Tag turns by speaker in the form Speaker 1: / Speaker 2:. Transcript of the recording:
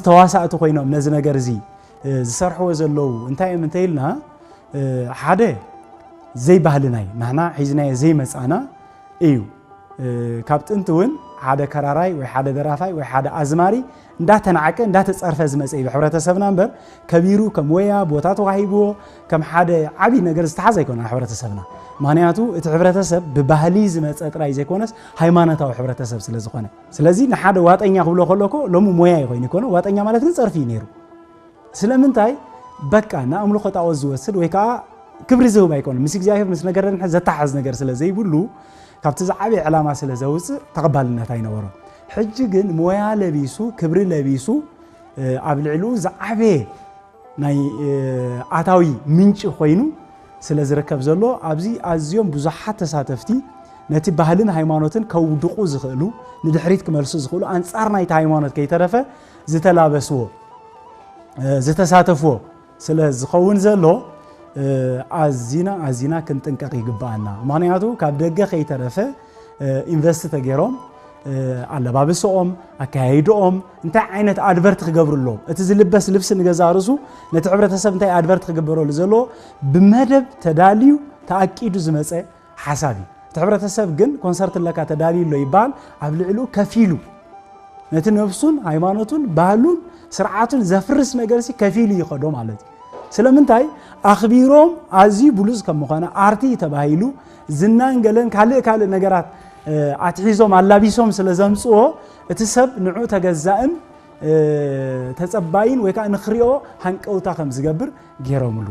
Speaker 1: ተዋሳእቱ ኮይኖም ነዚ ነገር እዚ ዝሰርሕዎ ዘለው እንታይ ምንተይልና ሓደ ዘይ ባህልናይ ንሕና ሒዝናየ ዘይ መጻና እዩ ካብ ጥንቲ እውን ሓደ ከራራይ ወይ ሓደ ደራፋይ ወይ ሓደ አዝማሪ እንዳተናዓቀ እንዳተጸርፈ ዝመጽ እዩ ሕብረተሰብና እምበር ከቢሩ ከም ወያ ቦታ ተዋሂብዎ ከም ሓደ ዓቢ ነገር ዝተሓዘ ይኮና ሕብረተሰብና ማንያቱ እቲ ሕብረተሰብ ብባህሊ ዝመጽ ጥራይ ዘይኮነስ ሃይማኖታዊ ሕብረተሰብ ስለ ዝኾነ ስለዚ ንሓደ ዋጠኛ ክብሎ ከለኮ ሎሙ ሞያ ይኮን ይኮነ ዋጠኛ ማለት ግን ጸርፊ ነይሩ ስለምንታይ በቃ ንኣምልኾ ጣዖት ዝወስድ ወይ ከዓ ክብሪ ዝህብ ኣይኮነ ምስ እግዚአብሔር ምስ ነገርን ዘታሓዝ ነገር ስለ ዘይብሉ ካብቲ ዝዓቢ ዕላማ ስለ ዘውፅእ ተቐባልነት ኣይነበሮ ሕጂ ግን ሞያ ለቢሱ ክብሪ ለቢሱ ኣብ ልዕሉ ዝዓበ ናይ ኣታዊ ምንጭ ኮይኑ ስለ ዝርከብ ዘሎ ኣብዚ ኣዝዮም ብዙሓት ተሳተፍቲ ነቲ ባህልን ሃይማኖትን ከውድቁ ዝኽእሉ ንድሕሪት ክመልሱ ዝኽእሉ ኣንጻር ናይቲ ሃይማኖት ከይተረፈ ዝተላበስዎ ዝተሳተፍዎ ስለ ዝኸውን ዘሎ ኣዚና ክንጥንቀቕ ይግባአና ምክንያቱ ካብ ደገ ከይተረፈ ኢንቨስት ተገይሮም ኣለባብሶኦም ኣካያይዶኦም እንታይ ዓይነት ኣድቨርት ክገብሩሎም እቲ ዝልበስ ልብሲ ንገዛርሱ ነቲ ሕብረተሰብ እንታይ ኣድቨርት ክገብረሉ ዘሎ ብመደብ ተዳልዩ ተኣቂዱ ዝመፀ ሓሳብ እዩ እቲ ሕብረተሰብ ግን ኮንሰርት ለካ ተዳልዩሎ ይባል ኣብ ልዕሉ ከፊሉ ነቲ ነፍሱን ሃይማኖቱን ባህሉን ስርዓቱን ዘፍርስ ነገርሲ ከፊሉ ይኸዶ ማለት ስለምንታይ ኣኽቢሮም ኣዝዩ ብሉዝ ከም ምኾነ ኣርቲ ተባሂሉ ዝናን ገለን ካልእ ነገራት ኣትሒዞም ኣላቢሶም ስለ ዘምጽኦ እቲ ሰብ ንዑ ተገዛእን ተጸባይን ወይ ከዓ ንኽሪኦ ሃንቀውታ ከም ዝገብር ገይሮምሉ